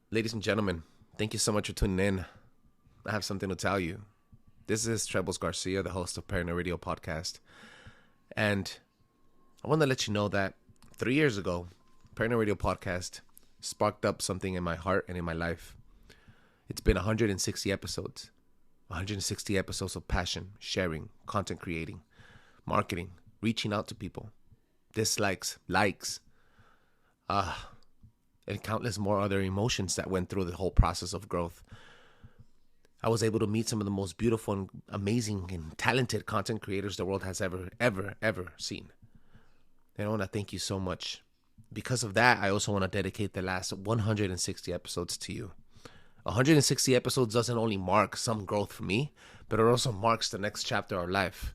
Ladies and gentlemen, thank you so much for tuning in. I have something to tell you. This is Trebles Garcia, the host of Paranoid Radio Podcast. And I want to let you know that 3 years ago, Paranoid Radio Podcast sparked up something in my heart and in my life. It's been 160 episodes. 160 episodes of passion, sharing, content creating, marketing, reaching out to people, dislikes, likes, and countless more other emotions that went through the whole process of growth. I was able to meet some of the most beautiful and amazing and talented content creators the world has ever seen. And I want to thank you so much. Because of that, I also want to dedicate the last 160 episodes to you. 160 episodes doesn't only mark some growth for me, but it also marks the next chapter of our life.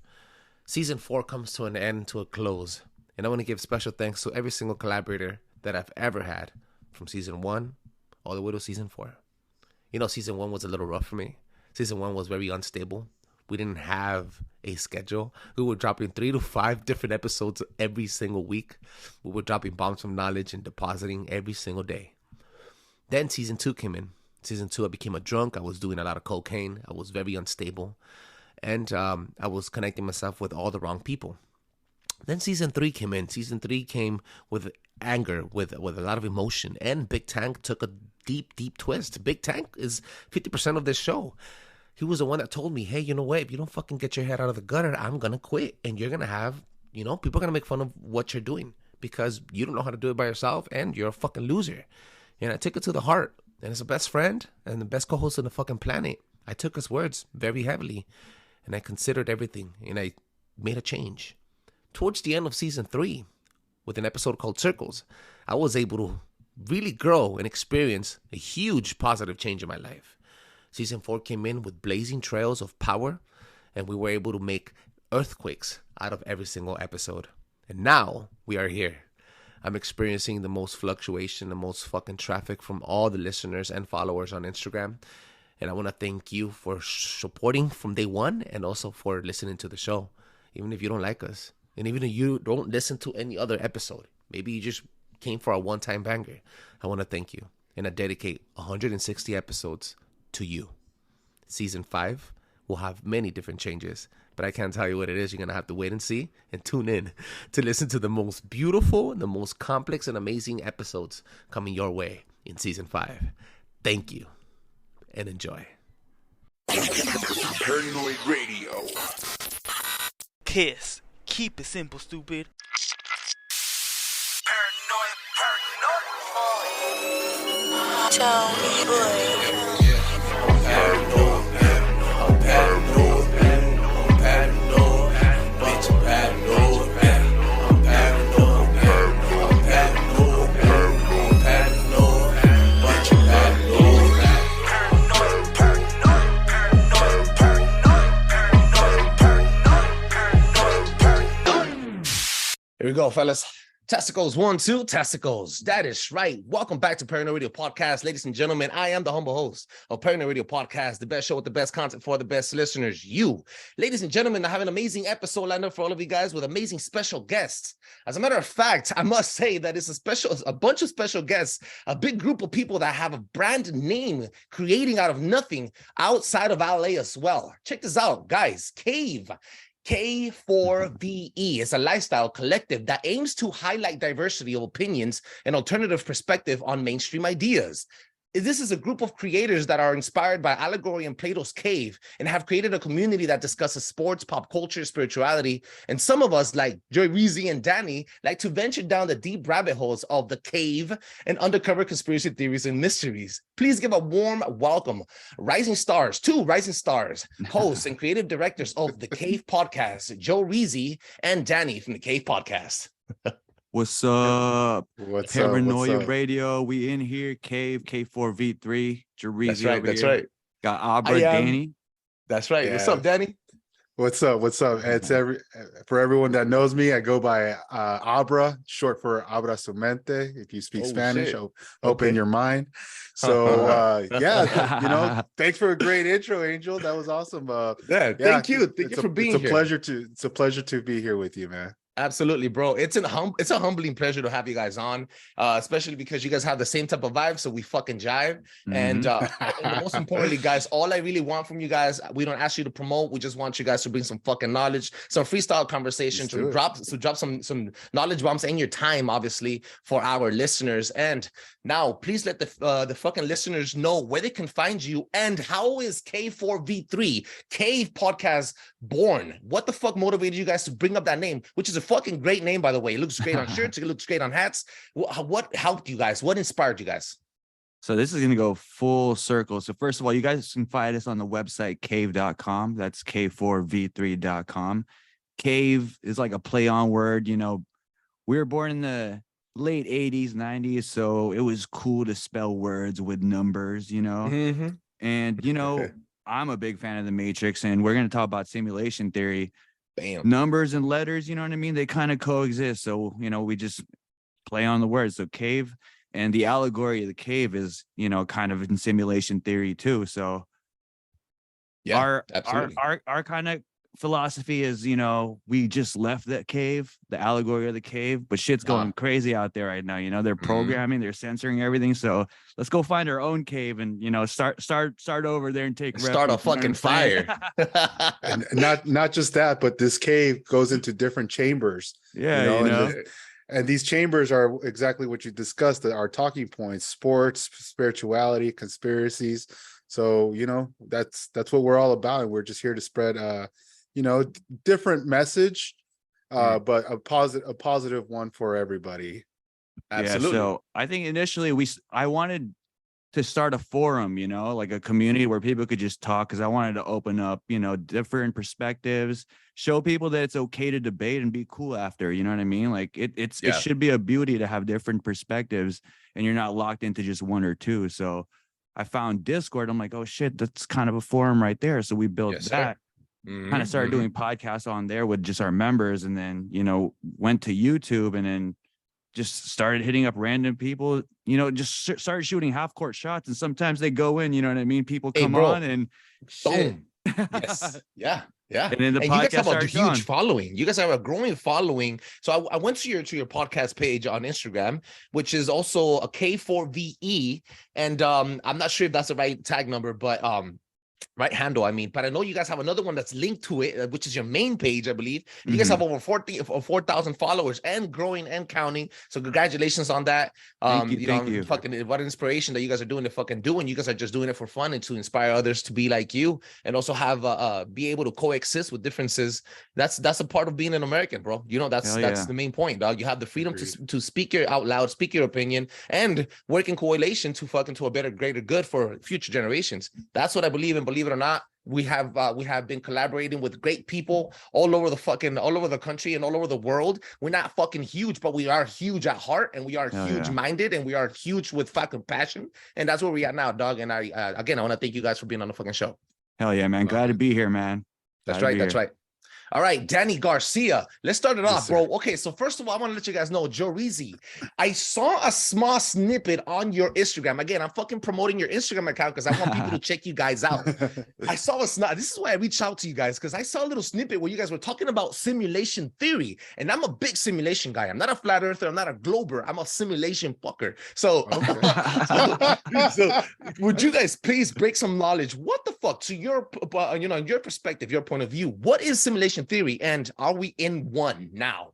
Season 4 comes to an end, to a close. And I want to give special thanks to every single collaborator that I've ever had, from season 1 all the way to season 4. You know, season 1 was a little rough for me. Season 1 was very unstable. We didn't have a schedule. We were dropping 3 to 5 different episodes every single week. We were dropping bombs from knowledge and depositing every single day. Then season 2 came in. Season 2, I became a drunk. I was doing a lot of cocaine. I was very unstable. And I was connecting myself with all the wrong people. Then season 3 came in. Season 3 came with anger, with a lot of emotion. And Big Tank took a deep twist. Big Tank is 50% of this show. He was the one that told me, hey, you know what? If you don't fucking get your head out of the gutter, I'm going to quit. And you're going to have, people are going to make fun of what you're doing because you don't know how to do it by yourself and you're a fucking loser. And I took it to the heart. And as a best friend and the best co-host on the fucking planet, I took his words very heavily. And I considered everything. And I made a change. Towards the end of season 3, with an episode called Circles, I was able to really grow and experience a huge positive change in my life. Season 4 came in with blazing trails of power, and we were able to make earthquakes out of every single episode. And now we are here. I'm experiencing the most fluctuation, the most fucking traffic from all the listeners and followers on Instagram. And I want to thank you for supporting from day one and also for listening to the show, even if you don't like us. And even if you don't listen to any other episode, maybe you just came for a one-time banger, I want to thank you. And I dedicate 160 episodes to you. Season 5 will have many different changes, but I can't tell you what it is. You're going to have to wait and see and tune in to listen to the most beautiful and the most complex and amazing episodes coming your way in Season 5. Thank you and enjoy. Paranoid Radio. Kiss. Keep it simple, stupid. Paranoid. Tell me, boy. Here we go, fellas. Testicles, 1, 2, testicles. That is right. Welcome back to Paranoid Radio Podcast. Ladies and gentlemen, I am the humble host of Paranoid Radio Podcast, the best show with the best content for the best listeners, you. Ladies and gentlemen, I have an amazing episode lined up for all of you guys with amazing special guests. As a matter of fact, I must say that it's a bunch of special guests, a big group of people that have a brand name creating out of nothing outside of LA as well. Check this out, guys. K4VE is a lifestyle collective that aims to highlight diversity of opinions and alternative perspective on mainstream ideas. This is a group of creators that are inspired by allegory and Plato's cave and have created a community that discusses sports, pop culture, spirituality, and some of us, like Joreezy and Danny, like to venture down the deep rabbit holes of the cave and undercover conspiracy theories and mysteries. Please give a warm welcome, two rising stars, hosts and creative directors of the Cave Podcast, Joreezy and Danny from the Cave Podcast. What's up? What's Paranoia up? Radio. We in here. K4V3. Joreezy. That's right. Over That's here. right. Got Abra, Danny. That's right. Yeah. What's up, Danny? What's up? It's for everyone that knows me, I go by Abra, short for Abra su mente. If you speak Spanish, shit. open your mind. So yeah, thanks for a great intro, Angel. That was awesome. Thank you. Thank you for being here. It's a pleasure to be here with you, man. Absolutely, bro. It's a humbling pleasure to have you guys on, especially because you guys have the same type of vibe, so we fucking jive. And most importantly, guys, all I really want from you guys, we don't ask you to promote. We just want you guys to bring some fucking knowledge, some freestyle conversation, to drop some knowledge bombs and your time, obviously, for our listeners. And now, please let the fucking listeners know where they can find you and how is K4V3 Cave Podcast born? What the fuck motivated you guys to bring up that name, which is a fucking great name, by the way. It looks great on shirts. It looks great on hats. What helped you guys? What inspired you guys? So this is going to go full circle. So first of all, you guys can find us on the website cave.com. That's K4V3.com. Cave is like a play on word. You know, we were born in the late 80s, 90s. So it was cool to spell words with numbers, you know. Mm-hmm. And, you know, I'm a big fan of the Matrix, and we're going to talk about simulation theory. Bam. Numbers and letters, you know what I mean? They kind of coexist. So, you know, we just play on the words. So cave, and the allegory of the cave is, you know, kind of in simulation theory too. So yeah, our kind of philosophy is, you know, we just left that cave, the allegory of the cave, but shit's going crazy out there right now. You know, they're programming, they're censoring everything. So let's go find our own cave and, you know, start over there and start a fucking fire. And not just that, but this cave goes into different chambers. Yeah, and these chambers are exactly what you discussed, our talking points: sports, spirituality, conspiracies. So, you know, that's what we're all about, and we're just here to spread you know, different message, but a positive one for everybody. Absolutely. Yeah, so I think initially I wanted to start a forum, you know, like a community where people could just talk, because I wanted to open up, you know, different perspectives, show people that it's okay to debate and be cool after, you know what I mean? Like it should be a beauty to have different perspectives, and you're not locked into just one or two. So I found Discord. I'm like, oh shit, that's kind of a forum right there. So we built that. Kind of started doing podcasts on there with just our members, and then, you know, went to YouTube, and then just started hitting up random people, you know, just started shooting half court shots, and sometimes they go in, you know what I mean? People come on and boom. Yes. Yeah. And then the and podcast you guys have a huge gone. following. You guys have a growing following. So I went to your podcast page on Instagram, which is also a K4VE. And I'm not sure if that's the right tag number, but right handle, I mean, but I know you guys have another one that's linked to it, which is your main page, I believe. You guys have over 4,000 followers and growing and counting. So congratulations on that. Thank you. Fucking what an inspiration that you guys are doing to fucking do, and you guys are just doing it for fun and to inspire others to be like you, and also have be able to coexist with differences. That's a part of being an American, bro. You know, that's the main point, dog. You have the freedom to speak out loud, speak your opinion, and work in coalition to fucking to a better, greater good for future generations. That's what I believe in. Believe it or not, we have been collaborating with great people all over the country and all over the world. We're not fucking huge, but we are huge at heart, and we are huge minded, and we are huge with fucking passion. And that's where we are now, dog. And I again, I want to thank you guys for being on the fucking show. Hell yeah, man. Glad to be here, man. That's right. All right, Danny Garcia. Let's start it off, bro. Okay, so first of all, I want to let you guys know, Joreezy, I saw a small snippet on your Instagram. Again, I'm fucking promoting your Instagram account because I want people to check you guys out. I saw a snap. This is why I reached out to you guys, because I saw a little snippet where you guys were talking about simulation theory, and I'm a big simulation guy. I'm not a flat earther. I'm not a glober. I'm a simulation fucker. So, so would you guys please break some knowledge? What the fuck, to your, your perspective, your point of view, what is simulation theory, and are we in one now?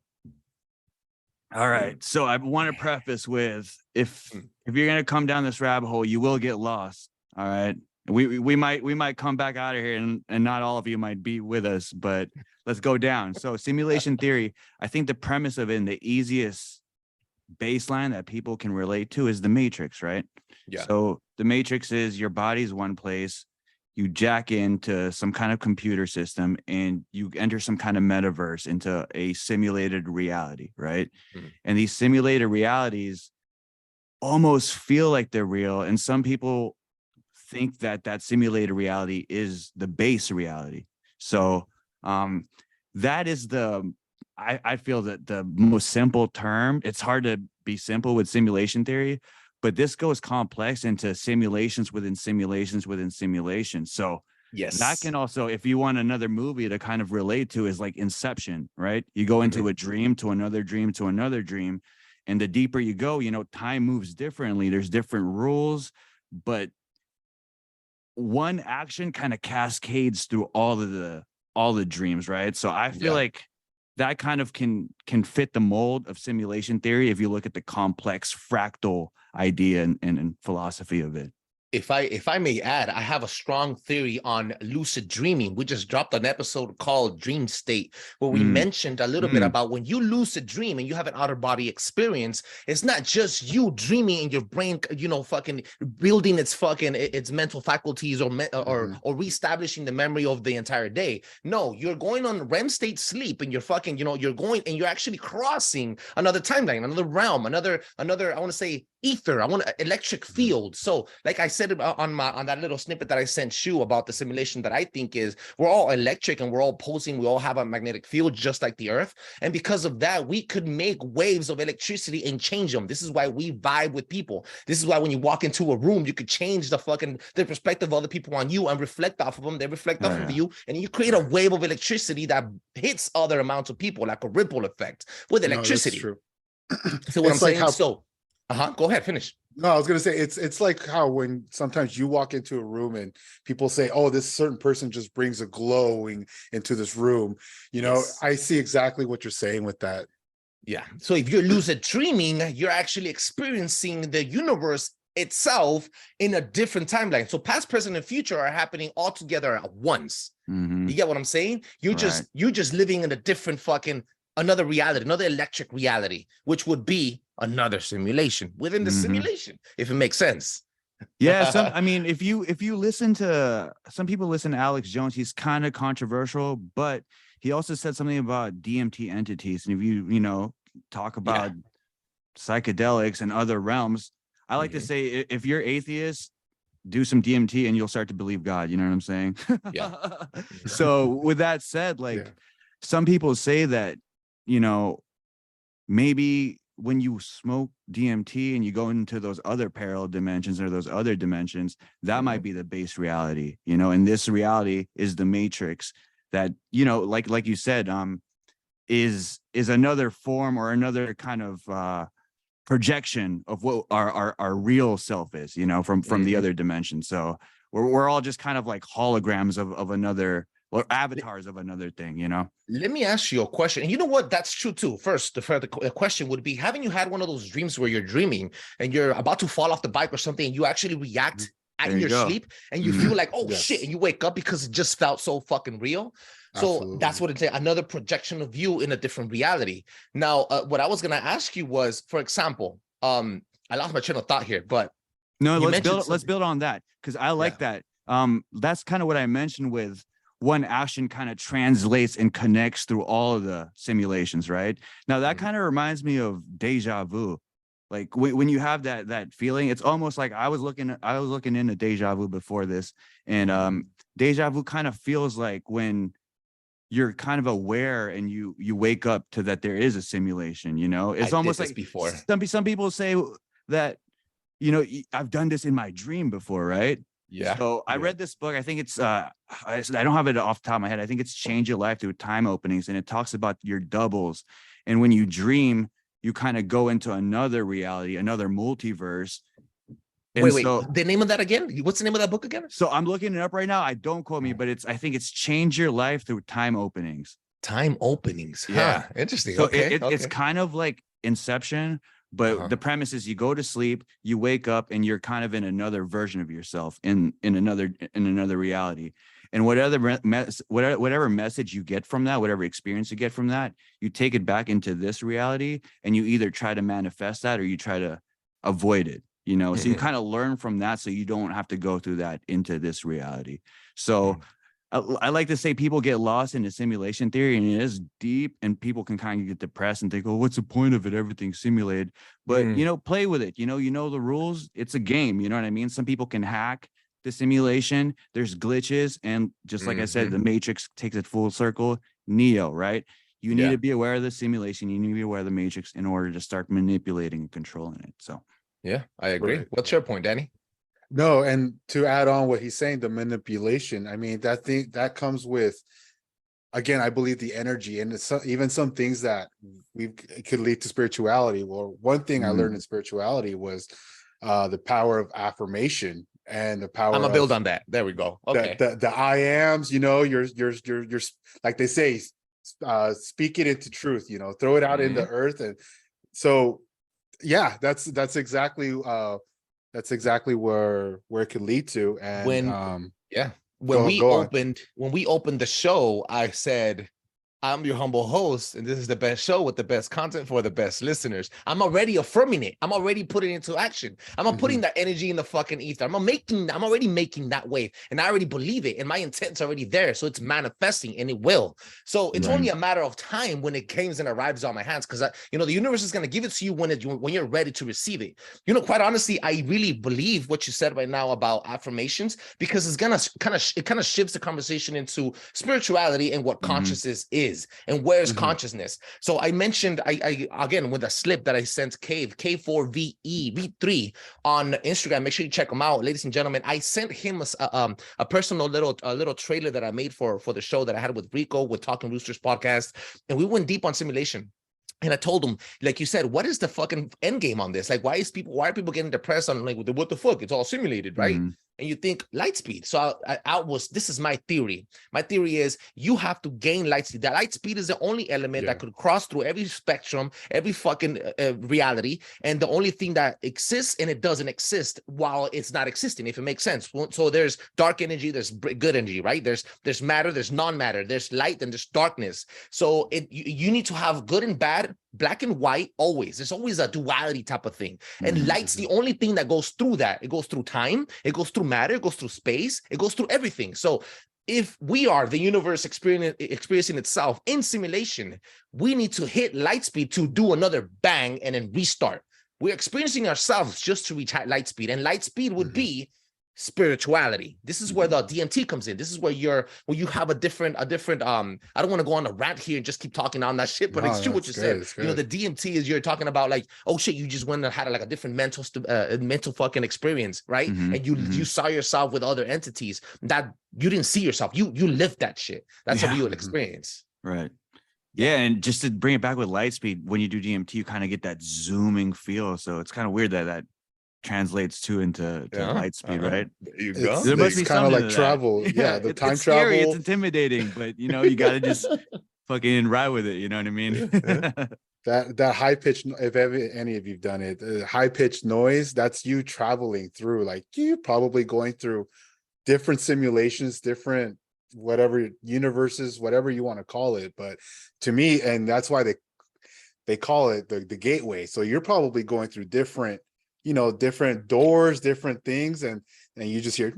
All right, so I want to preface with, if you're gonna come down this rabbit hole, you will get lost. All right, we might come back out of here, and not all of you might be with us, but let's go down. So simulation theory, I think the premise of it, and the easiest baseline that people can relate to, is the Matrix, right? Yeah. So the Matrix is your body's one place. You jack into some kind of computer system, and you enter some kind of metaverse into a simulated reality, right? And these simulated realities almost feel like they're real. And some people think that that simulated reality is the base reality. So that is I feel that the most simple term. It's hard to be simple with simulation theory, but this goes complex into simulations within simulations within simulations. So That can also, if you want another movie to kind of relate to, is like Inception, right? You go into a dream to another dream to another dream. And the deeper you go, you know, time moves differently. There's different rules, but one action kind of cascades through all the dreams, right? So I feel like that kind of can fit the mold of simulation theory if you look at the complex fractal idea and philosophy of it. If I may add, I have a strong theory on lucid dreaming. We just dropped an episode called Dream State, where we mentioned a little bit about when you lucid dream and you have an outer body experience, it's not just you dreaming in your brain, you know, fucking building its mental faculties or reestablishing the memory of the entire day. No, you're going on REM state sleep and you're fucking, you know, you're going and you're actually crossing another timeline, another realm, another, I want to say ether, I want electric field. So like I said on that little snippet that I sent Shu about the simulation that I think is, we're all electric and we're all pulsing, we all have a magnetic field just like the earth, and because of that we could make waves of electricity and change them. This is why we vibe with people. This is why when you walk into a room you could change the perspective of other people on you and reflect off of them, they reflect off of you, and you create a wave of electricity that hits other amounts of people, like a ripple effect with electricity. No, that's true. So what I'm like saying, so go ahead, finish. No, I was gonna say it's like how when sometimes you walk into a room and people say, "Oh, this certain person just brings a glowing into this room." You know, I see exactly what you're saying with that. Yeah. So if you're lucid dreaming, you're actually experiencing the universe itself in a different timeline. So past, present, and future are happening all together at once. You get what I'm saying? You're just living in a different fucking another reality, another electric reality, which would be another simulation within the simulation, if it makes sense. Yeah, I mean, if you listen to some people listen to Alex Jones, he's kind of controversial, but he also said something about DMT entities. And if you know, talk about psychedelics and other realms, I like to say if you're atheist, do some DMT and you'll start to believe God. You know what I'm saying? So with that said, like some people say that, you know, maybe when you smoke DMT and you go into those other parallel dimensions or those other dimensions, that might be the base reality, you know, and this reality is the matrix that, you know, like you said, is another form or another kind of projection of what our real self is, you know, from the other dimension. So we're all just kind of like holograms of another, or avatars of another thing, you know. Let me ask you a question. And you know what? That's true too. First, the further question would be, haven't you had one of those dreams where you're dreaming and you're about to fall off the bike or something and you actually react in your sleep and you feel like, oh shit, and you wake up because it just felt so fucking real? So that's what it's another projection of you in a different reality. Now, what I was going to ask you was, for example, I lost my train of thought here, but no, let's build on that, because I like that. That's kind of what I mentioned with one action kind of translates and connects through all of the simulations, right? Now that kind of reminds me of deja vu. Like when you have that feeling, it's almost like I was looking into deja vu before this, and deja vu kind of feels like when you're kind of aware and you wake up to that there is a simulation, you know. It's almost like before. Some people say that, you know, I've done this in my dream before, right? Yeah. So I read this book. I think it's I don't have it off the top of my head. I think it's Change Your Life Through Time Openings, and it talks about your doubles. And when you dream, you kind of go into another reality, another multiverse. And wait, the name of that again? What's the name of that book again? So I'm looking it up right now. Don't quote me, but I think it's Change Your Life Through Time Openings. Time openings. Yeah. Interesting. So it's kind of like Inception. But the premise is you go to sleep, you wake up, and you're kind of in another version of yourself in another reality. And whatever message you get from that, whatever experience you get from that, you take it back into this reality, and you either try to manifest that or you try to avoid it. You know, so you kind of learn from that, so you don't have to go through that into this reality. So I like to say people get lost in the simulation theory, and it is deep, and people can kind of get depressed and think, oh, what's the point of it? Everything's simulated. But, you know, play with it. You know the rules. It's a game. You know what I mean? Some people can hack the simulation. There's glitches. And just like I said, the Matrix takes it full circle. Neo, right? You need to be aware of the simulation. You need to be aware of the Matrix in order to start manipulating and controlling it. So, yeah, I agree. What's your point, Danny? No, and to add on what he's saying, the manipulation. I mean, that thing that comes with, again, I believe the energy and even some things that we could lead to spirituality. Well, one thing I learned in spirituality was the power of affirmation and the I'm power gonna build of on that. There we go. Okay. the I ams. You know, you're like they say, speak it into truth. You know, throw it out in the earth, and so yeah, that's exactly where it could lead to. And When yeah, go on. when we opened the show, I said, I'm your humble host, and this is the best show with the best content for the best listeners. I'm already affirming it. I'm already putting it into action. I'm putting that energy in the fucking ether. I'm already making that wave, and I already believe it, and my intent's already there, so it's manifesting, and it will. So it's only a matter of time when it comes and arrives on my hands, because the universe is gonna give it to you when you're ready to receive it. Quite honestly, I really believe what you said right now about affirmations, because it's gonna kind of shifts the conversation into spirituality and what consciousness is. And where's consciousness? So I mentioned, I again, with a slip that I sent K4V3 on Instagram. Make sure you check him out, ladies and gentlemen. I sent him a personal little trailer that I made for the show that I had with Rico with Talking Roosters podcast, and we went deep on simulation. And I told him, like you said, what is the fucking end game on this? Like, why are people getting depressed on, like, what the fuck? It's all simulated, right? And you think light speed. So this is my theory. My theory is you have to gain light speed. That light speed is the only element that could cross through every spectrum, every fucking reality. And the only thing that exists and it doesn't exist while it's not existing, if it makes sense. So there's dark energy, there's good energy, right? There's matter, there's non-matter, there's light, and there's darkness. So you need to have good and bad, black and white, always. There's always a duality type of thing. And light's the only thing that goes through that. It goes through time, it goes through matter, it goes through space, it goes through everything. So if we are the universe experiencing itself in simulation, we need to hit light speed to do another bang and then restart. We're experiencing ourselves just to reach light speed, and light speed would be spirituality. This is where the DMT comes in. This is where you have a different I don't want to go on a rant here and just keep talking on that shit, but it's true what you said. The DMT is, you're talking about, like, oh shit, you just went and had like a different mental fucking experience, right? And you saw yourself with other entities that you didn't see yourself. You lived that shit. That's a real experience. Right. Yeah, and just to bring it back with light speed, when you do DMT, you kind of get that zooming feel. So it's kind of weird that translates into light speed, right? There you go. There must be kind of like travel. That. Yeah, the time it's scary, travel. it's intimidating, but you got to just fucking ride with it. You know what I mean? That high pitched, if any of you've done it, high pitched noise, that's you traveling through, like, you're probably going through different simulations, different whatever universes, whatever you want to call it. But to me, and that's why they call it the gateway. So you're probably going through different doors, different things, and you just hear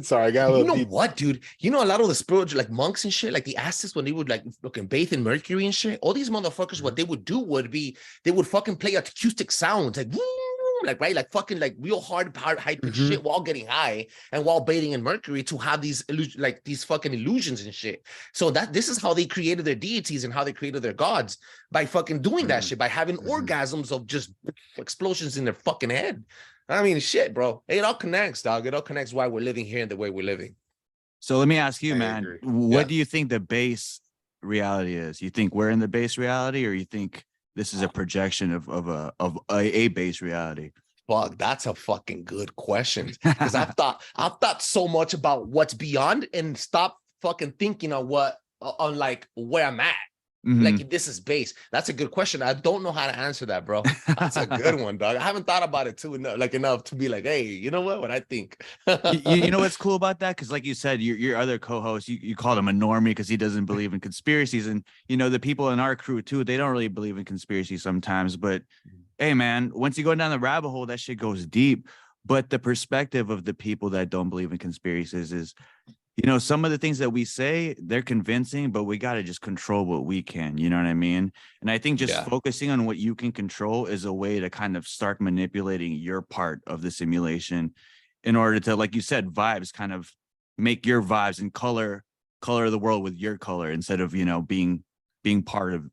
sorry, I got a little deep. What, dude? A lot of the spiritual, like, monks and shit, like the Aztecs, when they would, like, fucking bathe in mercury and shit, all these motherfuckers, what they would do would be, they would fucking play acoustic sounds, like right, like fucking, like, real high pitched shit while getting high and while bathing in mercury to have these these fucking illusions and shit. So this is how they created their deities and how they created their gods, by fucking doing that shit, by having orgasms of just explosions in their fucking head. I mean, shit, bro. It all connects, dog. It all connects why we're living here and the way we're living. So let me ask you, man, agree. what do you think the base reality is? You think we're in the base reality, or you think this is a projection of a base reality? Fuck, that's a fucking good question. Because I've thought so much about what's beyond and stop fucking thinking on like where I'm at. Like, this is base. That's a good question. I don't know how to answer that, bro. That's a good one, dog. I haven't thought about it enough to be like, hey, you know what I think. you know what's cool about that? Because like you said, your other co-host, you called him a normie because he doesn't believe in conspiracies. And the people in our crew too, they don't really believe in conspiracy sometimes. But hey, man, once you go down the rabbit hole, that shit goes deep. But the perspective of the people that don't believe in conspiracies is, some of the things that we say, they're convincing, but we got to just control what we can. You know what I mean? And I think just focusing on what you can control is a way to kind of start manipulating your part of the simulation in order to, like you said, vibes, kind of make your vibes and color the world with your color instead of, being part of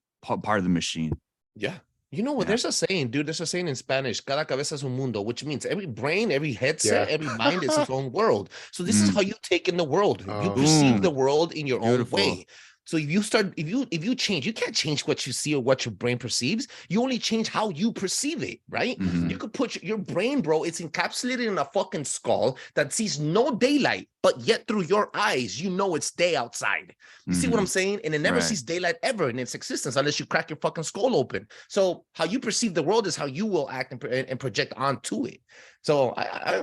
the machine. Yeah. You know what? Yeah. There's a saying, dude. There's a saying in Spanish, cada cabeza es un mundo, which means every brain, every Yeah. headset, every mind is its own world. So this is Mm, how you take in the world. You Oh perceive shit. the boom. world in your own Beautiful. way. So if you start, if you change, you can't change what you see or what your brain perceives. You only change how you perceive it, right? Mhm. You could put your brain, bro. It's encapsulated in a fucking skull that sees no daylight, but yet through your eyes, you know it's day outside. You see what I'm Mhm. saying? And it never Right. sees daylight ever in its existence unless you crack your fucking skull open. So how you perceive the world is how you will act and project onto it. So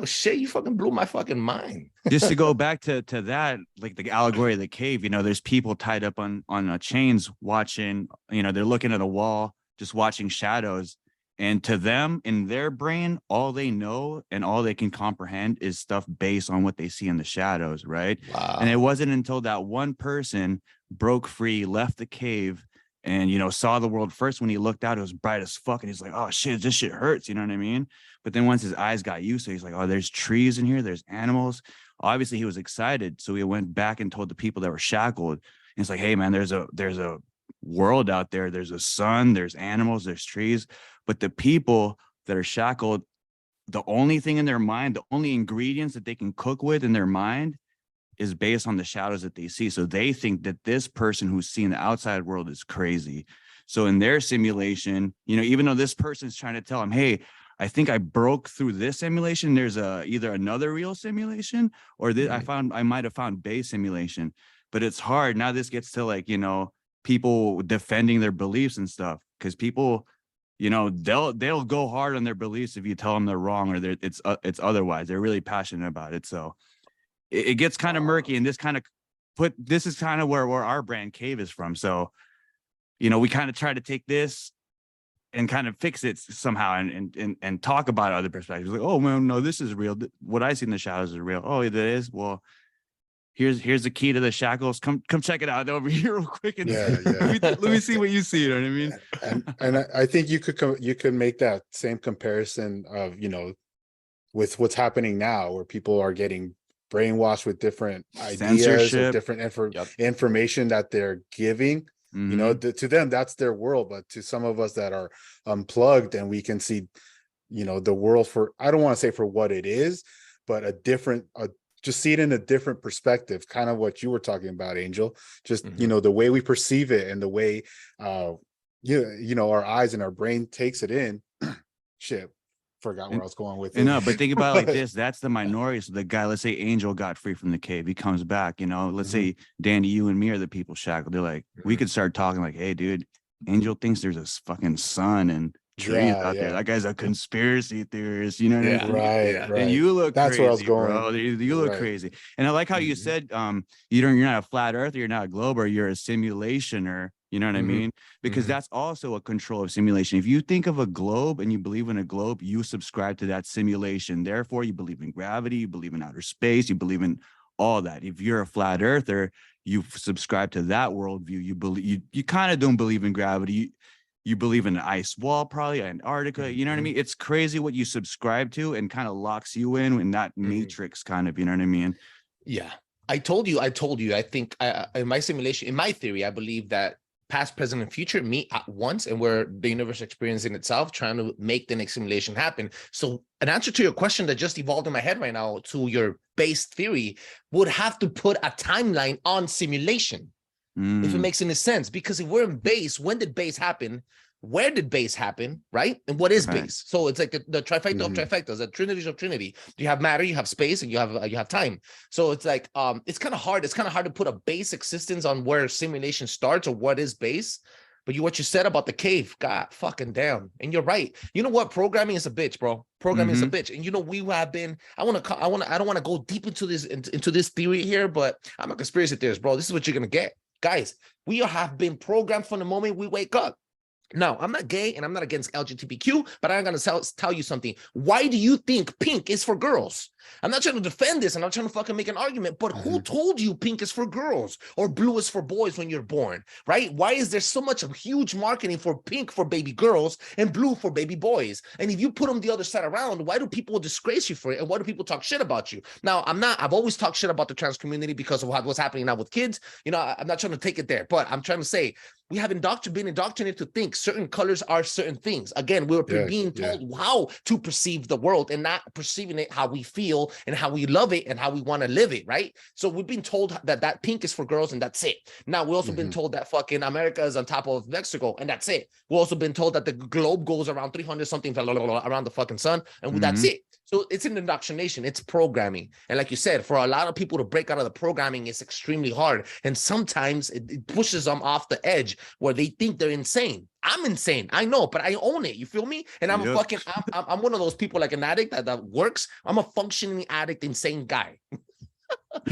shit, you fucking blew my fucking mind. Just to go back to that, like the allegory of the cave, you know, there's people tied up on chains watching, you know, they're looking at a wall, just watching shadows. And to them, in their brain, all they know and all they can comprehend is stuff based on what they see in the shadows, right? And it Wow. wasn't until that one person broke free, left the cave, and you know, saw the world first. When he looked out, it was bright as fuck, and he's like, "Oh shit, this shit hurts." You know what I mean? But then once his eyes got used to it, he's like, "Oh, there's trees in here, there's animals." Obviously, he was excited, so he went back and told the people that were shackled. And it's like, "Hey, man, there's a world out there. There's a sun, there's animals, there's trees, but the people that are shackled, the only thing in their mind, the only ingredients that they can cook with in their mind is based on the shadows that they see. So they think that this person who's seeing the outside world is crazy. So in their simulation, you know, even though this person's trying to tell them, hey, I think I broke through this simulation, there's either another real simulation or this, I might have found base simulation, but it's hard. Now this gets to like, you know, people defending their beliefs and stuff, because people, you know, they'll go hard on their beliefs if you tell them they're wrong or it's otherwise. They're really passionate about it. So it gets kind of murky, and this is kind of where our brand Cave is from. So, you know, we kind of try to take this and kind of fix it somehow and talk about other perspectives. Like, oh man, no, this is real. What I see in the shadows is real. Oh, it is. Well, here's the key to the shackles. Come check it out over here real quick and Yeah, yeah. let me see what you see. You know what I mean? And I think you could make that same comparison of, you know, with what's happening now, where people are getting brainwashed with different ideas or Censorship. different Yep. information that they're giving. You know, Mhm. to them that's their world, but to some of us that are unplugged and we can see, you know, the world for, I don't want to say for what it is, but just see it in a different perspective, kind of what you were talking about, Angel. Just, you know, the way we perceive it and the way you know, our eyes and our brain takes it in. Shit, forgot where I was going with And it. no, but think about it like this. That's the minority. So the guy, let's say Angel got free from the cave. He comes back, you know, let's say Danny, you and me are the people shackled. They're like, we could start talking like, hey, dude, Angel thinks there's a fucking sun and trees Yeah, out there. yeah. That guy's a conspiracy theorist. You know what I Yeah. mean? Right, Yeah. And right. you look That's where I was crazy, bro. going. You look Right. crazy. And I like how you said, you're not a flat earther, you're not a glober, you're a simulationer. You know what I mean? Because that's also a control of simulation. If you think of a globe and you believe in a globe, you subscribe to that simulation. Therefore, you believe in gravity, you believe in outer space, you believe in all that. If you're a flat earther, you subscribe to that worldview. You believe you kind of don't believe in gravity. You believe in an ice wall, probably Antarctica. You know what I mean? It's crazy what you subscribe to and kind of locks you in that matrix kind of, you know what I mean? Yeah. I told you. I think in my simulation, in my theory, I believe that past, present, and future meet at once, and we're the universe experiencing itself, trying to make the next simulation happen. So, an answer to your question that just evolved in my head right now, to your base theory, would have to put a timeline on simulation, if it makes any sense. Because if we're in base, when did base happen? Where did base happen, right? And what is Right. base? So it's like the trifecta of trifectas, the trinities of trinity. You have matter, you have space, and you have time. So it's like it's kind of hard. It's kind of hard to put a base existence on where simulation starts or what is base. But what you said about the cave, God fucking damn. And you're right. You know what? Programming is a bitch, bro. Programming is a bitch. And you know, we have been, I don't want to go deep into this theory here, but I'm a conspiracy theorist, bro. This is what you're gonna get. Guys, we have been programmed from the moment we wake up. Now, I'm not gay and I'm not against LGBTQ, but I'm going to tell you something. Why do you think pink is for girls? I'm not trying to defend this. I'm not trying to fucking make an argument, but who told you pink is for girls or blue is for boys when you're born, right? Why is there so much of huge marketing for pink for baby girls and blue for baby boys? And if you put them the other side around, why do people disgrace you for it? And why do people talk shit about you? Now, I've always talked shit about the trans community because of what's happening now with kids. You know, I'm not trying to take it there, but I'm trying to say, we have been indoctrinated to think certain colors are certain things. Again, we're being told how to perceive the world and not perceiving it how we feel and how we love it and how we want to live it, right? So we've been told that pink is for girls and that's it. Now, we've also been told that fucking America is on top of Mexico and that's it. We've also been told that the globe goes around 300 something around the fucking sun and that's it. So it's an indoctrination, it's programming. And like you said, for a lot of people to break out of the programming is extremely hard. And sometimes it pushes them off the edge where they think they're insane. I'm insane, I know, but I own it. You feel me? And I'm I'm one of those people like an addict that works. I'm a functioning addict, insane guy.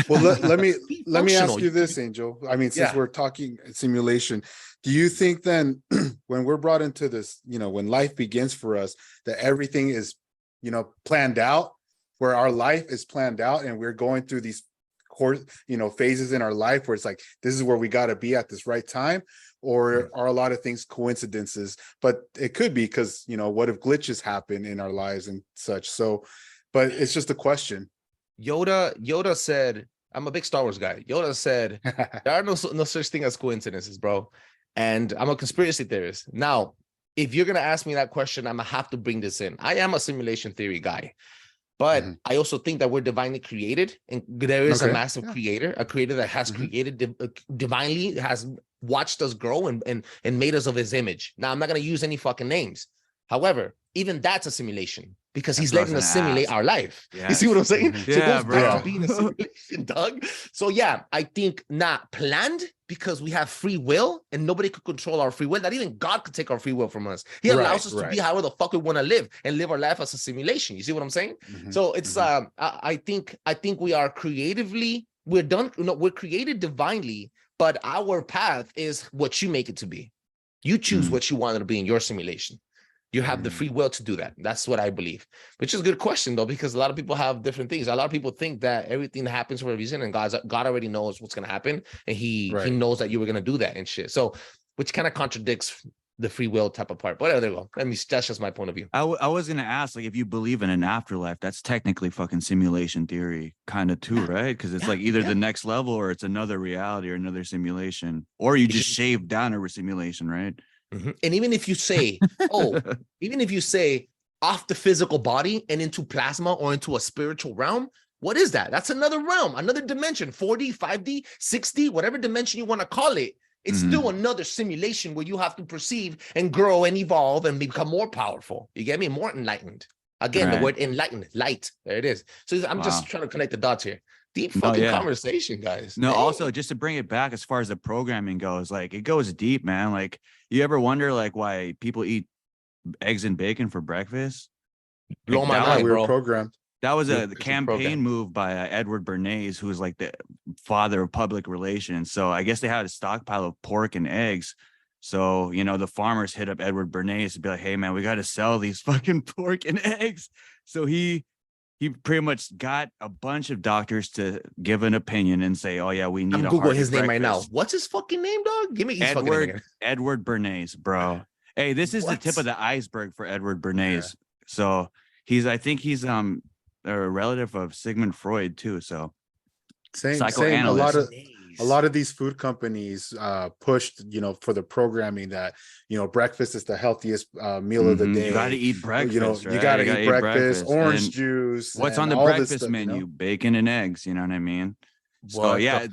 Well, let me ask you this, Angel. I mean, since we're talking simulation, do you think then when we're brought into this, you know, when life begins for us, that everything is, you know, planned out, where our life is planned out and we're going through these phases in our life where it's like, this is where we got to be at this right time? Or are a lot of things coincidences? But it could be because, you know, what if glitches happen in our lives and such? So, but it's just a question. Yoda said, I'm a big Star Wars guy. Yoda said, there are no such thing as coincidences, bro. And I'm a conspiracy theorist. Now, if you're going to ask me that question, I'm going to have to bring this in. I am a simulation theory guy, but I also think that we're divinely created. And there is a massive creator, a creator that has created divinely, has watched us grow and made us of his image. Now, I'm not going to use any fucking names. However, even that's a simulation because he's letting us simulate our life. Yes. You see what I'm saying? So it goes back to being a simulation, Doug. So yeah, I think not planned because we have free will and nobody could control our free will. Not even God could take our free will from us. He allows us to be however the fuck we want to live and live our life as a simulation. You see what I'm saying? So it's I think we are creatively, we're created divinely, but our path is what you make it to be. You choose what you want it to be in your simulation. You have the free will to do that. That's what I believe, which is a good question, though, because a lot of people have different things. A lot of people think that everything happens for a reason and God already knows what's going to happen. And he knows that you were going to do that and shit. So, which kind of contradicts the free will type of part. But there you go. That's just my point of view. I was going to ask, like, if you believe in an afterlife, that's technically fucking simulation theory kind of too, right? Because it's like either the next level or it's another reality or another simulation, or you just shave down a simulation, right? And even if you say, off the physical body and into plasma or into a spiritual realm, what is that? That's another realm, another dimension, 4D, 5D, 6D, whatever dimension you want to call it. It's still another simulation where you have to perceive and grow and evolve and become more powerful. You get me? More enlightened. Again, the word enlightened, light. There it is. So I'm just trying to connect the dots here. Deep fucking conversation, guys. No, also just to bring it back as far as the programming goes, like it goes deep, man. Like you ever wonder like why people eat eggs and bacon for breakfast? Blow my mind, bro. Programmed. That was a campaign move by Edward Bernays, who was like the father of public relations. So I guess they had a stockpile of pork and eggs. So, you know, the farmers hit up Edward Bernays to be like, hey, man, we got to sell these fucking pork and eggs. So he pretty much got a bunch of doctors to give an opinion and say, oh, yeah, we need I'm Google his name right now. What's his fucking name, dog? Give me his fucking name. Edward Bernays, bro. Hey, this is the tip of the iceberg for Edward Bernays. So I think he's a relative of Sigmund Freud too. So psychoanalyst. A lot of these food companies pushed, you know, for the programming that, you know, breakfast is the healthiest meal of the day. You got to eat breakfast. You know, you got to eat breakfast, orange juice. What's on the breakfast menu? You know? Bacon and eggs. You know what I mean? So yeah,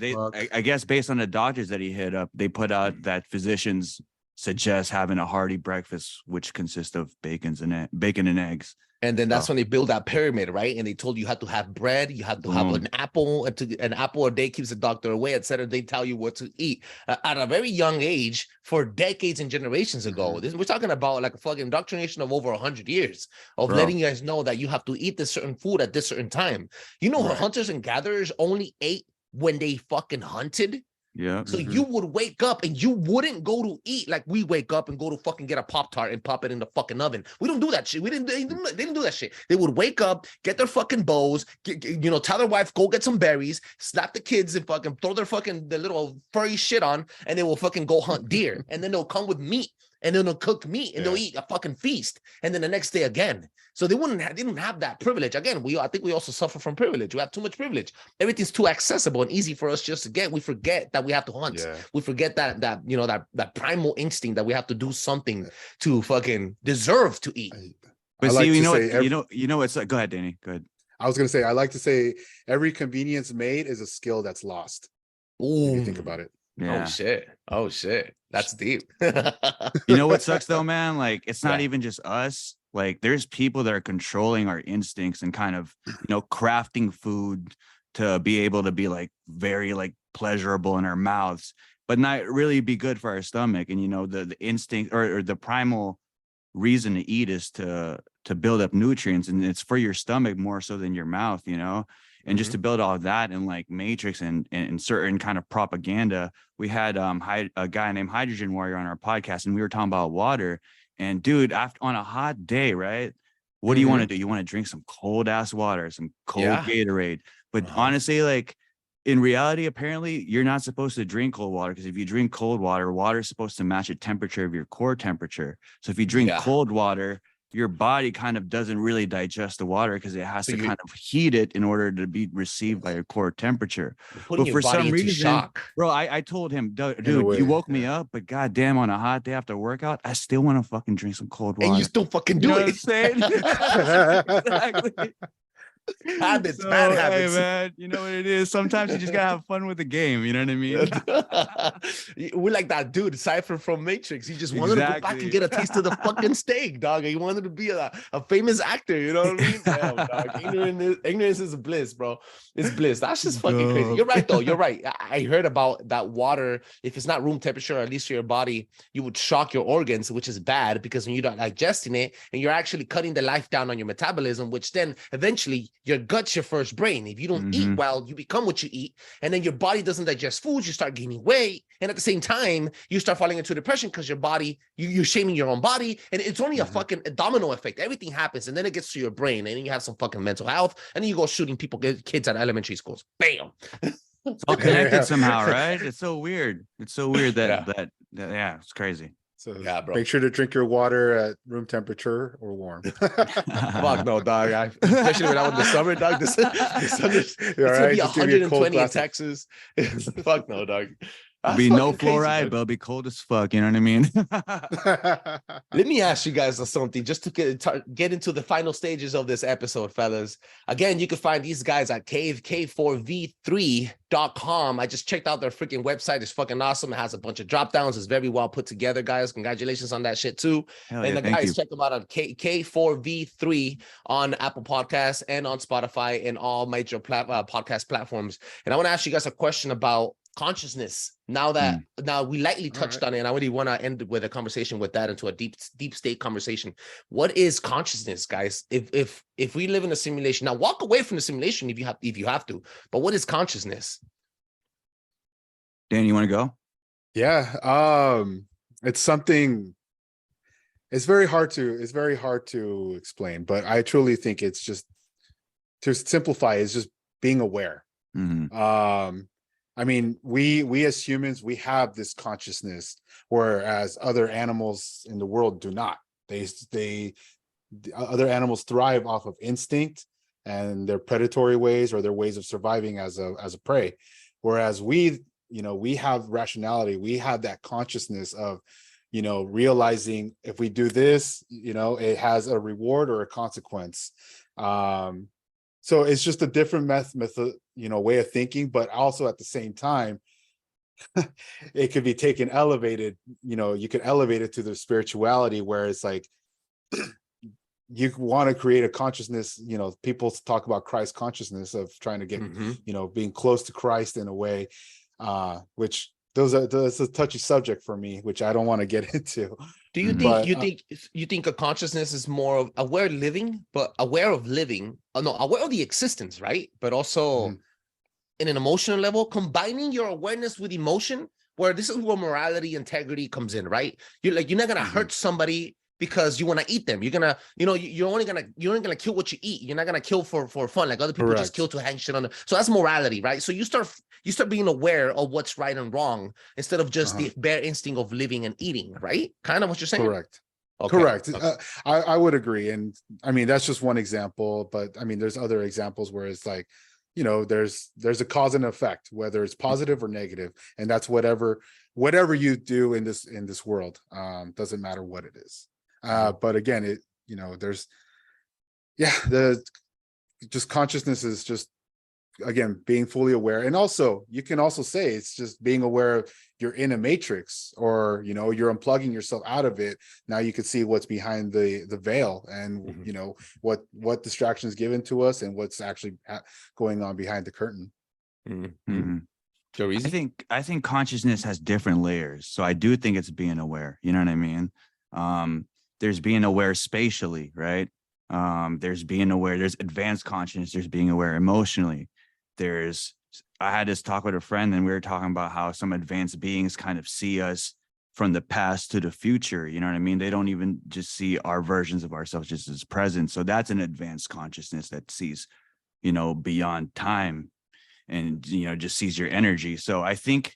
I guess based on the doctors that he hit up, they put out that physicians suggest having a hearty breakfast, which consists of bacon and eggs. And then that's when they build that pyramid, right? And they told you had to have bread, you had to have an apple, an apple a day keeps the doctor away, etc. They tell you what to eat at a very young age for decades and generations ago. We're talking about like a fucking indoctrination of over 100 years of letting you guys know that you have to eat this certain food at this certain time. You know, hunters and gatherers only ate when they fucking hunted. Yeah. So you would wake up and you wouldn't go to eat like we wake up and go to fucking get a Pop-Tart and pop it in the fucking oven. We don't do that shit. They didn't do that shit. They would wake up, get their fucking bows, tell their wife, go get some berries, slap the kids and fucking throw their little furry shit on, and they will fucking go hunt deer. And then they'll come with meat. And then they'll cook meat and they'll eat a fucking feast. And then the next day again. So they didn't have that privilege. Again, I think we also suffer from privilege. We have too much privilege. Everything's too accessible and easy for us just to get. We forget that we have to hunt. Yeah. We forget that primal instinct that we have to do something to fucking deserve to eat. But see, it's like, go ahead, Danny. Go ahead. I was gonna say, I like to say every convenience made is a skill that's lost. Ooh. If you think about it. Yeah. Oh shit. That's deep. You know what sucks though, man? Like, it's not even just us. Like, there's people that are controlling our instincts and kind of, crafting food to be able to be like very like pleasurable in our mouths, but not really be good for our stomach. And the instinct or the primal reason to eat is to build up nutrients, and it's for your stomach more so than your mouth, and just to build all of that and like Matrix and certain kind of propaganda. We had a guy named Hydrogen Warrior on our podcast, and we were talking about water. And dude, on a hot day, right? What do you want to do? You want to drink some cold ass water, some cold Gatorade. But honestly, like in reality, apparently you're not supposed to drink cold water, because if you drink cold water is supposed to match the temperature of your core temperature. So if you drink cold water, your body kind of doesn't really digest the water because it has to kind of heat it in order to be received by your core temperature. But for some reason, bro, I told him, dude, you woke me up, but goddamn, on a hot day after workout, I still want to fucking drink some cold water. And you still fucking do it. What I'm saying? Exactly. Habits, bad habits. Hey, man, you know what it is? Sometimes you just gotta have fun with the game. You know what I mean? We're like that dude, Cypher from Matrix. He just wanted to go back and get a taste of the fucking steak, dog. He wanted to be a famous actor. You know what I mean? Damn, dog. Ignorance is bliss, bro. It's bliss. That's just fucking crazy. You're right, though. You're right. I heard about that water. If it's not room temperature, or at least for your body, you would shock your organs, which is bad, because when you're not digesting it, and you're actually cutting the life down on your metabolism, which then eventually your gut's your first brain. If you don't eat well, you become what you eat, and then your body doesn't digest foods. You start gaining weight, and at the same time, you start falling into depression because your body, you're shaming your own body, and it's only a fucking domino effect. Everything happens, and then it gets to your brain, and then you have some fucking mental health, and then you go shooting kids at elementary schools. Bam. It's all connected somehow, right? It's so weird. It's so weird that it's crazy. So bro, make sure to drink your water at room temperature or warm. Fuck no, dog. Especially when I'm in the summer, dog. This it's gonna be 120 in Texas. Fuck no, dog. There'll be no fluoride, but it'll be cold as fuck. You know what I mean? Let me ask you guys something, just to get into the final stages of this episode, fellas. Again, you can find these guys at K4V3.com. I just checked out their freaking website. It's fucking awesome. It has a bunch of drop downs. It's very well put together, guys. Congratulations on that shit too. And the guys, check them out on K4V3 on Apple Podcasts and on Spotify and all major podcast platforms. And I want to ask you guys a question about consciousness. Now we lightly touched on it, and I really want to end with a conversation with that, into a deep state conversation. What is consciousness, guys? If we live in a simulation, now walk away from the simulation if you have to, but what is consciousness? Dan, you want to go? Yeah. It's something, it's very hard to explain, but I truly think it's just, to simplify, it's just being aware. I mean, we as humans, we have this consciousness, whereas other animals in the world do not. Other animals thrive off of instinct and their predatory ways, or their ways of surviving as a prey. Whereas we have rationality. We have that consciousness of, realizing if we do this, it has a reward or a consequence. So it's just a different method, way of thinking, but also at the same time, it could be elevated, you could elevate it to the spirituality, where it's like, you want to create a consciousness, people talk about Christ consciousness, of trying to get, being close to Christ in a way, which that's a touchy subject for me, which I don't want to get into. Do you think you think a consciousness is more of aware living, but aware of living, aware of the existence, right? But also in an emotional level, combining your awareness with emotion, where this is where morality, integrity comes in, right? You're not gonna hurt somebody because you want to eat them. You're gonna, you're only gonna kill what you eat. You're not gonna kill for fun, like other people just kill to hang shit on them. So that's morality, right? So you start being aware of what's right and wrong instead of just the bare instinct of living and eating, right? Kind of what you're saying. Correct. Okay. Correct. I would agree. And I mean, that's just one example, but I mean, there's other examples where it's like, there's a cause and effect, whether it's positive or negative. And that's whatever you do in this world, doesn't matter what it is. But again, there's, the just consciousness is just, again, being fully aware. And also, you can also say it's just being aware you're in a matrix, or you're unplugging yourself out of it. Now you can see what's behind the veil, and what distraction is given to us, and what's actually going on behind the curtain. Joreezy? I think consciousness has different layers. So I do think it's being aware. You know what I mean? There's being aware spatially, right? There's being aware, there's advanced consciousness, there's being aware emotionally. I had this talk with a friend, and we were talking about how some advanced beings kind of see us from the past to the future. You know what I mean? They don't even just see our versions of ourselves just as present. So that's an advanced consciousness that sees, beyond time, and, just sees your energy. So I think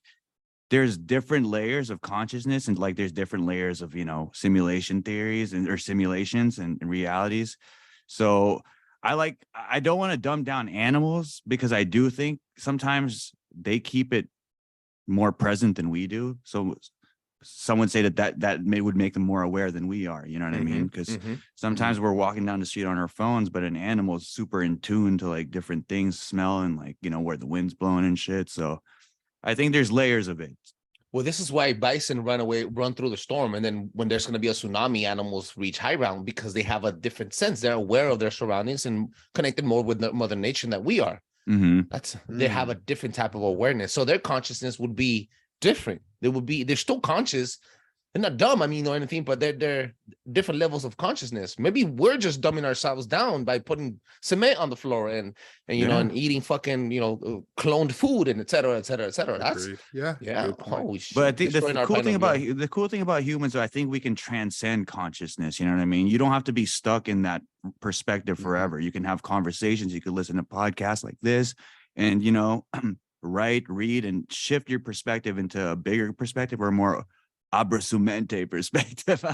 there's different layers of consciousness, and like there's different layers of, simulation theories or simulations and realities. So I don't want to dumb down animals, because I do think sometimes they keep it more present than we do. So some would say that would make them more aware than we are. You know what I mean? Because sometimes we're walking down the street on our phones, but an animal is super in tune to like different things, smell, and like, where the wind's blowing and shit. So I think there's layers of it. Well, this is why bison run through the storm. And then when there's going to be a tsunami, animals reach high ground, because they have a different sense. They're aware of their surroundings and connected more with Mother Nature than we are. They have a different type of awareness. So their consciousness would be different. They're still conscious. They're not dumb, or anything, but they're different levels of consciousness. Maybe we're just dumbing ourselves down by putting cement on the floor and and eating fucking cloned food and et cetera, et cetera, et cetera. That's holy shit. But I think the cool thing about humans, I think we can transcend consciousness. You know what I mean? You don't have to be stuck in that perspective forever. You can have conversations. You can listen to podcasts like this, and write, read, and shift your perspective into a bigger perspective, or more abrasumente perspective,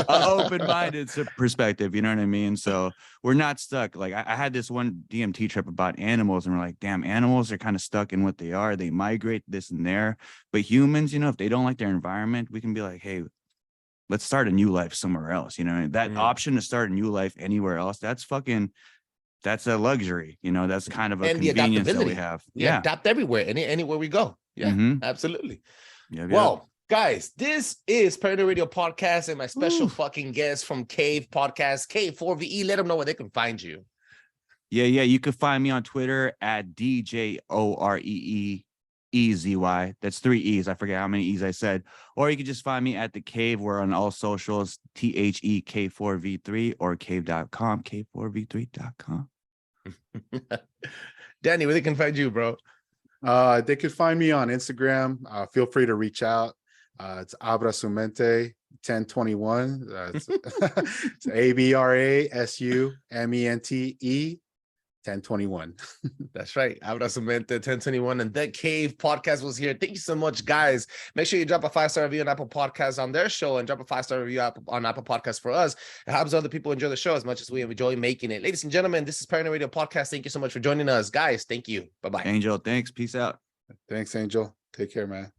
open-minded perspective. You know what I mean? So we're not stuck. Like I had this one DMT trip about animals, and we're like, damn, animals are kind of stuck in what they are. They migrate this and there. But humans, if they don't like their environment, we can be like, hey, let's start a new life somewhere else. That option to start a new life anywhere else, that's a luxury. That's kind of a convenience that we have. Yeah, adapt everywhere, anywhere we go. Yeah, absolutely. Well, guys, this is Paranoid Radio Podcast, and my special fucking guest from Cave Podcast, K4VE. Let them know where they can find you. Yeah. You can find me on Twitter at DJOREEEZY. That's 3 E's. I forget how many E's I said. Or you can just find me at The Cave. We're on all socials, THEK4V3, or cave.com, K4V3.com. Danny, where they can find you, bro? They could find me on Instagram. Feel free to reach out. It's Abrasumente 1021. It's ABRASUMENTE 1021. That's right. Abrasumente 1021. And That Cave Podcast was here. Thank you so much, guys. Make sure you drop a 5-star review on Apple Podcasts on their show, and drop a 5-star review on Apple Podcasts for us. It helps other people enjoy the show as much as we enjoy making it. Ladies and gentlemen, this is Paranoid Radio Podcast. Thank you so much for joining us, guys. Thank you. Bye-bye. Angel, thanks. Peace out. Thanks, Angel. Take care, man.